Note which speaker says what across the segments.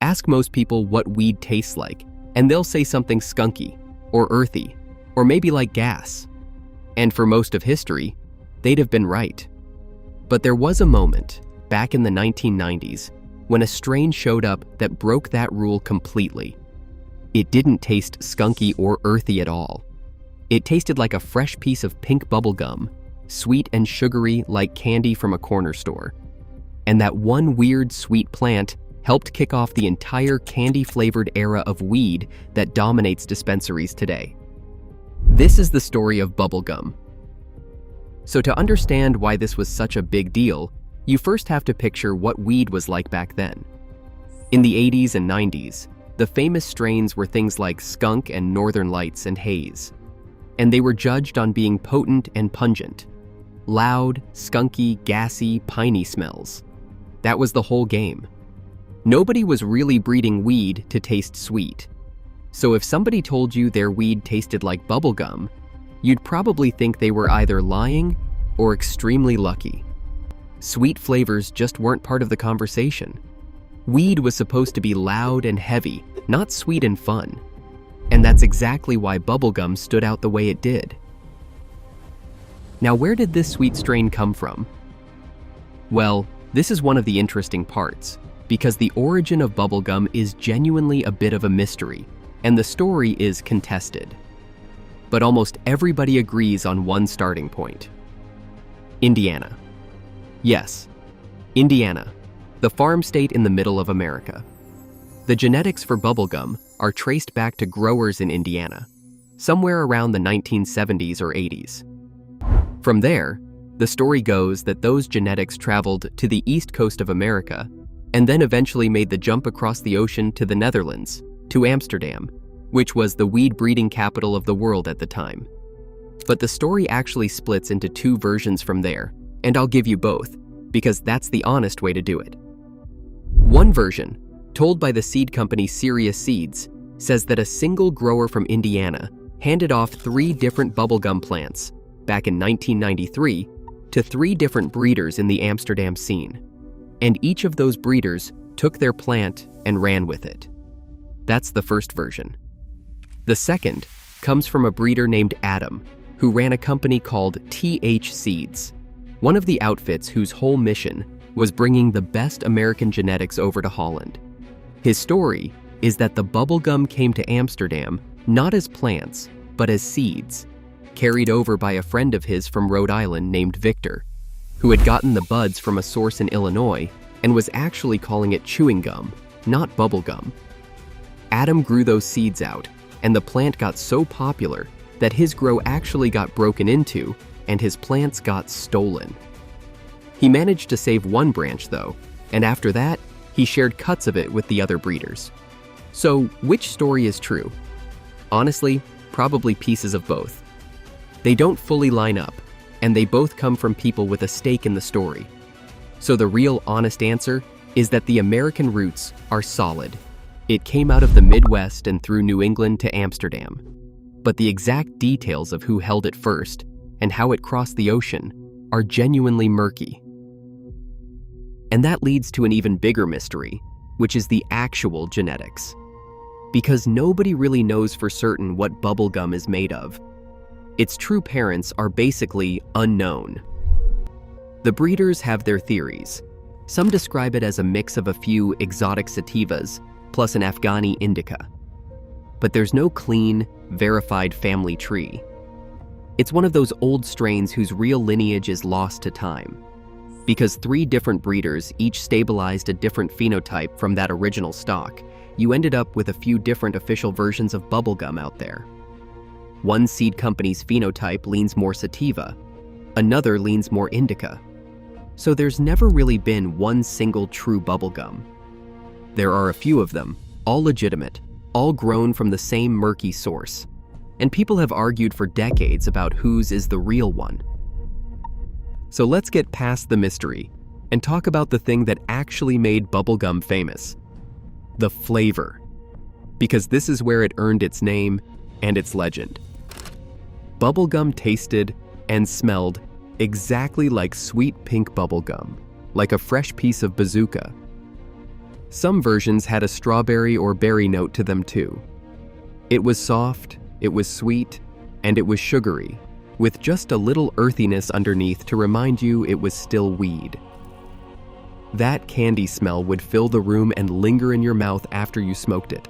Speaker 1: Ask most people what weed tastes like, and they'll say something skunky, or earthy, or maybe like gas. And for most of history, they'd have been right. But there was a moment, back in the 1990s, when a strain showed up that broke that rule completely. It didn't taste skunky or earthy at all. It tasted like a fresh piece of pink bubble gum, sweet and sugary like candy from a corner store. And that one weird sweet plant helped kick off the entire candy-flavored era of weed that dominates dispensaries today. This is the story of bubblegum. So to understand why this was such a big deal, you first have to picture what weed was like back then. In the 80s and 90s, the famous strains were things like Skunk and Northern Lights and Haze. And they were judged on being potent and pungent. Loud, skunky, gassy, piney smells. That was the whole game. Nobody was really breeding weed to taste sweet. So if somebody told you their weed tasted like bubblegum, you'd probably think they were either lying or extremely lucky. Sweet flavors just weren't part of the conversation. Weed was supposed to be loud and heavy, not sweet and fun. And that's exactly why bubblegum stood out the way it did. Now, where did this sweet strain come from? Well, this is one of the interesting parts, because the origin of bubblegum is genuinely a bit of a mystery, and the story is contested. But almost everybody agrees on one starting point. Indiana. Yes, Indiana, the farm state in the middle of America. The genetics for bubblegum are traced back to growers in Indiana, somewhere around the 1970s or 80s. From there, the story goes that those genetics traveled to the east coast of America and then eventually made the jump across the ocean to the Netherlands, to Amsterdam, which was the weed breeding capital of the world at the time. But the story actually splits into two versions from there, and I'll give you both, because that's the honest way to do it. One version, told by the seed company Serious Seeds, says that a single grower from Indiana handed off 3 different bubblegum plants back in 1993 to 3 different breeders in the Amsterdam scene. And each of those breeders took their plant and ran with it. That's the first version. The second comes from a breeder named Adam, who ran a company called TH Seeds, one of the outfits whose whole mission was bringing the best American genetics over to Holland. His story is that the bubblegum came to Amsterdam not as plants, but as seeds, carried over by a friend of his from Rhode Island named Victor, who had gotten the buds from a source in Illinois and was actually calling it chewing gum, not bubblegum. Adam grew those seeds out, and the plant got so popular that his grow actually got broken into and his plants got stolen. He managed to save one branch though, and after that, he shared cuts of it with the other breeders. So, which story is true? Honestly, probably pieces of both. They don't fully line up, and they both come from people with a stake in the story. So the real honest answer is that the American roots are solid. It came out of the Midwest and through New England to Amsterdam. But the exact details of who held it first and how it crossed the ocean are genuinely murky. And that leads to an even bigger mystery, which is the actual genetics. Because nobody really knows for certain what bubblegum is made of. Its true parents are basically unknown. The breeders have their theories. Some describe it as a mix of a few exotic sativas plus an Afghani indica. But there's no clean, verified family tree. It's one of those old strains whose real lineage is lost to time. Because 3 different breeders each stabilized a different phenotype from that original stock, you ended up with a few different official versions of bubblegum out there. One seed company's phenotype leans more sativa, another leans more indica. So there's never really been one single true bubblegum. There are a few of them, all legitimate, all grown from the same murky source. And people have argued for decades about whose is the real one. So let's get past the mystery and talk about the thing that actually made bubblegum famous. The flavor. Because this is where it earned its name and its legend. Bubblegum tasted and smelled exactly like sweet pink bubblegum, like a fresh piece of bazooka. Some versions had a strawberry or berry note to them too. It was soft, it was sweet, and it was sugary, with just a little earthiness underneath to remind you it was still weed. That candy smell would fill the room and linger in your mouth after you smoked it.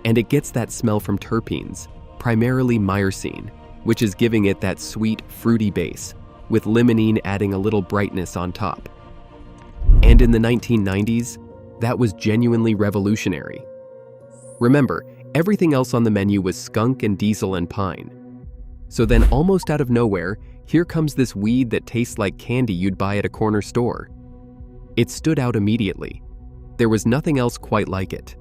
Speaker 1: And it gets that smell from terpenes, primarily myrcene, which is giving it that sweet, fruity base, with limonene adding a little brightness on top. And in the 1990s, that was genuinely revolutionary. Remember, everything else on the menu was skunk and diesel and pine. So then, almost out of nowhere, here comes this weed that tastes like candy you'd buy at a corner store. It stood out immediately. There was nothing else quite like it.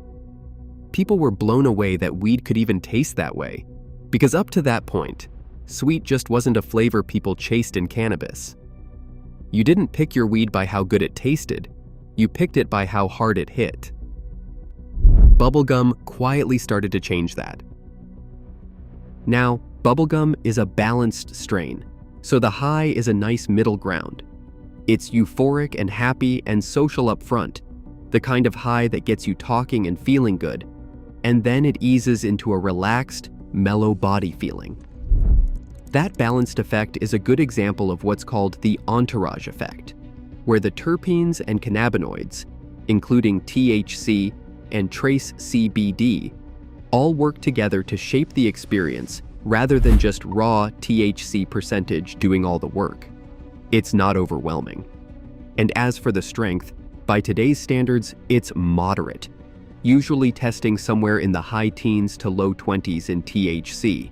Speaker 1: People were blown away that weed could even taste that way, because up to that point, sweet just wasn't a flavor people chased in cannabis. You didn't pick your weed by how good it tasted, you picked it by how hard it hit. Bubblegum quietly started to change that. Now, bubblegum is a balanced strain, so the high is a nice middle ground. It's euphoric and happy and social up front, the kind of high that gets you talking and feeling good, and then it eases into a relaxed, mellow body feeling. That balanced effect is a good example of what's called the entourage effect, where the terpenes and cannabinoids, including THC and trace CBD, all work together to shape the experience rather than just raw THC percentage doing all the work. It's not overwhelming. And as for the strength, by today's standards, it's moderate, usually testing somewhere in the high teens to low 20s in THC.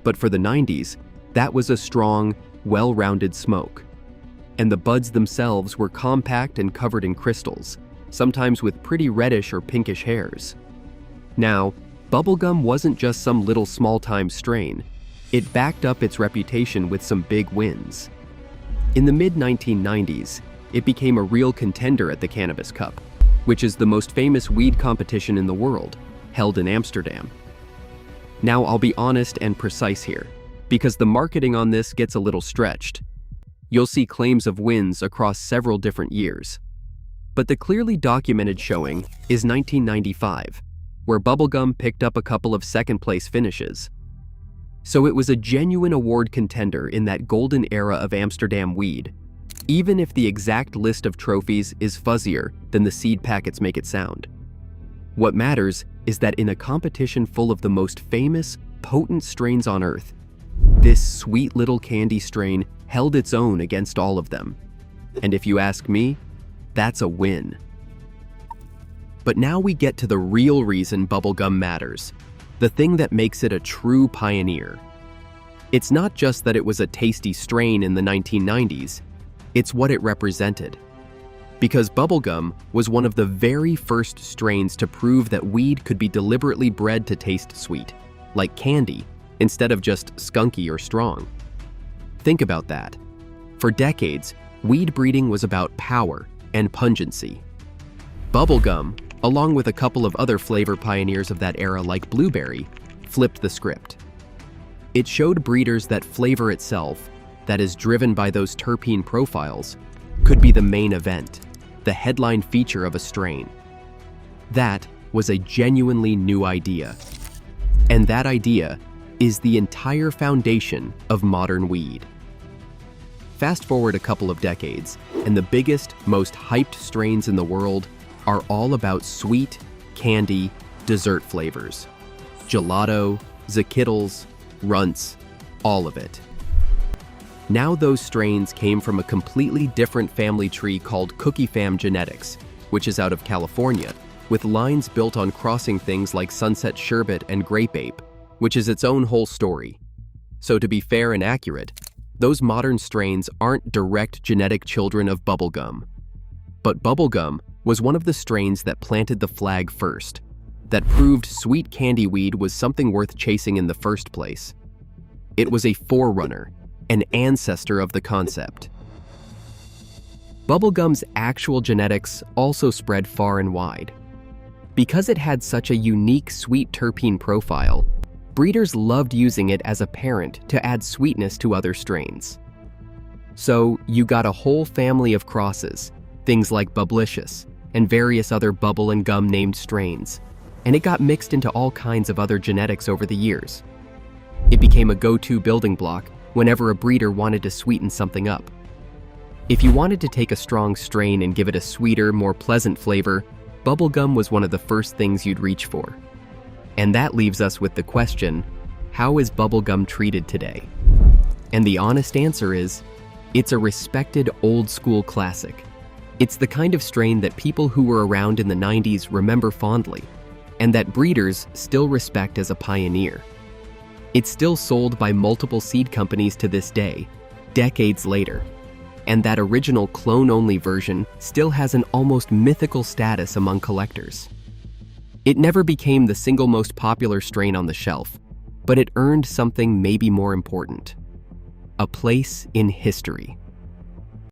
Speaker 1: But for the 90s, that was a strong, well-rounded smoke. And the buds themselves were compact and covered in crystals, sometimes with pretty reddish or pinkish hairs. Now, bubblegum wasn't just some little small-time strain. It backed up its reputation with some big wins. In the mid-1990s, it became a real contender at the Cannabis Cup, which is the most famous weed competition in the world, held in Amsterdam. Now, I'll be honest and precise here, because the marketing on this gets a little stretched. You'll see claims of wins across several different years. But the clearly documented showing is 1995, where bubblegum picked up a couple of second-place finishes. So it was a genuine award contender in that golden era of Amsterdam weed, even if the exact list of trophies is fuzzier than the seed packets make it sound. What matters is that in a competition full of the most famous, potent strains on Earth, this sweet little candy strain held its own against all of them. And if you ask me, that's a win. But now we get to the real reason bubblegum matters, the thing that makes it a true pioneer. It's not just that it was a tasty strain in the 1990s, it's what it represented. Because bubblegum was one of the very first strains to prove that weed could be deliberately bred to taste sweet, like candy, instead of just skunky or strong. Think about that. For decades, weed breeding was about power and pungency. Bubblegum, along with a couple of other flavor pioneers of that era like blueberry, flipped the script. It showed breeders that flavor itself, that is driven by those terpene profiles, could be the main event, the headline feature of a strain. That was a genuinely new idea. And that idea is the entire foundation of modern weed. Fast forward a couple of decades, and the biggest, most hyped strains in the world are all about sweet, candy, dessert flavors. Gelato, Skittles, Runts, all of it. Now those strains came from a completely different family tree called Cookie Fam genetics, which is out of California, with lines built on crossing things like Sunset Sherbet and Grape Ape, which is its own whole story. So to be fair and accurate, those modern strains aren't direct genetic children of bubblegum. But bubblegum was one of the strains that planted the flag first, that proved sweet candy weed was something worth chasing in the first place. It was a forerunner, an ancestor of the concept. Bubblegum's actual genetics also spread far and wide. Because it had such a unique sweet terpene profile, breeders loved using it as a parent to add sweetness to other strains. So you got a whole family of crosses, things like Bubblicious, and various other bubble and gum named strains, and it got mixed into all kinds of other genetics over the years. It became a go-to building block whenever a breeder wanted to sweeten something up. If you wanted to take a strong strain and give it a sweeter, more pleasant flavor, bubblegum was one of the first things you'd reach for. And that leaves us with the question, how is bubblegum treated today? And the honest answer is, it's a respected old-school classic. It's the kind of strain that people who were around in the 90s remember fondly, and that breeders still respect as a pioneer. It's still sold by multiple seed companies to this day, decades later, and that original clone-only version still has an almost mythical status among collectors. It never became the single most popular strain on the shelf, but it earned something maybe more important: a place in history.